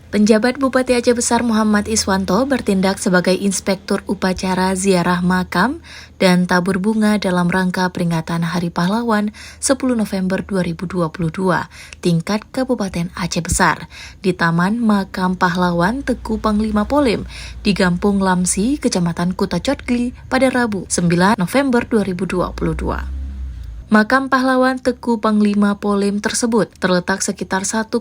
Penjabat Bupati Aceh Besar Muhammad Iswanto bertindak sebagai inspektur upacara ziarah makam dan tabur bunga dalam rangka peringatan Hari Pahlawan 10 November 2022 tingkat Kabupaten Aceh Besar di Taman Makam Pahlawan Teku Panglima Polim di Gampung Lamsi, Kecamatan Kuta Cotgli pada Rabu 9 November 2022. Makam pahlawan Teku Panglima Polim tersebut terletak sekitar 1,3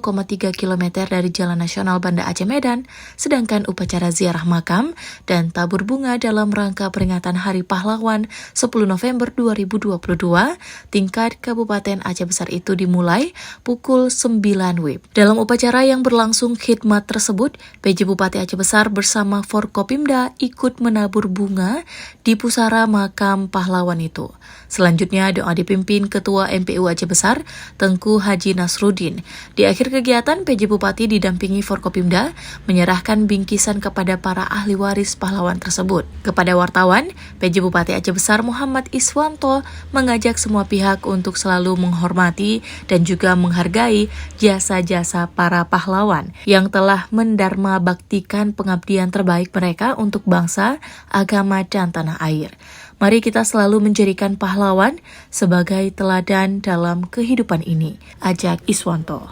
km dari Jalan Nasional Banda Aceh Medan, sedangkan upacara ziarah makam dan tabur bunga dalam rangka peringatan Hari Pahlawan 10 November 2022 tingkat Kabupaten Aceh Besar itu dimulai pukul 9 WIB. Dalam upacara yang berlangsung khidmat tersebut, PJ Bupati Aceh Besar bersama Forkopimda ikut menabur bunga di pusara makam pahlawan itu. Selanjutnya doa dipimpin Ketua MPU Aceh Besar, Tengku Haji Nasruddin. Di akhir kegiatan, PJ Bupati didampingi Forkopimda menyerahkan bingkisan kepada para ahli waris pahlawan tersebut. Kepada wartawan, PJ Bupati Aceh Besar Muhammad Iswanto mengajak semua pihak untuk selalu menghormati dan juga menghargai jasa-jasa para pahlawan yang telah mendarma baktikan pengabdian terbaik mereka untuk bangsa, agama, dan tanah air. Mari kita selalu menjadikan pahlawan sebagai teladan dalam kehidupan ini. Ajak Iswanto.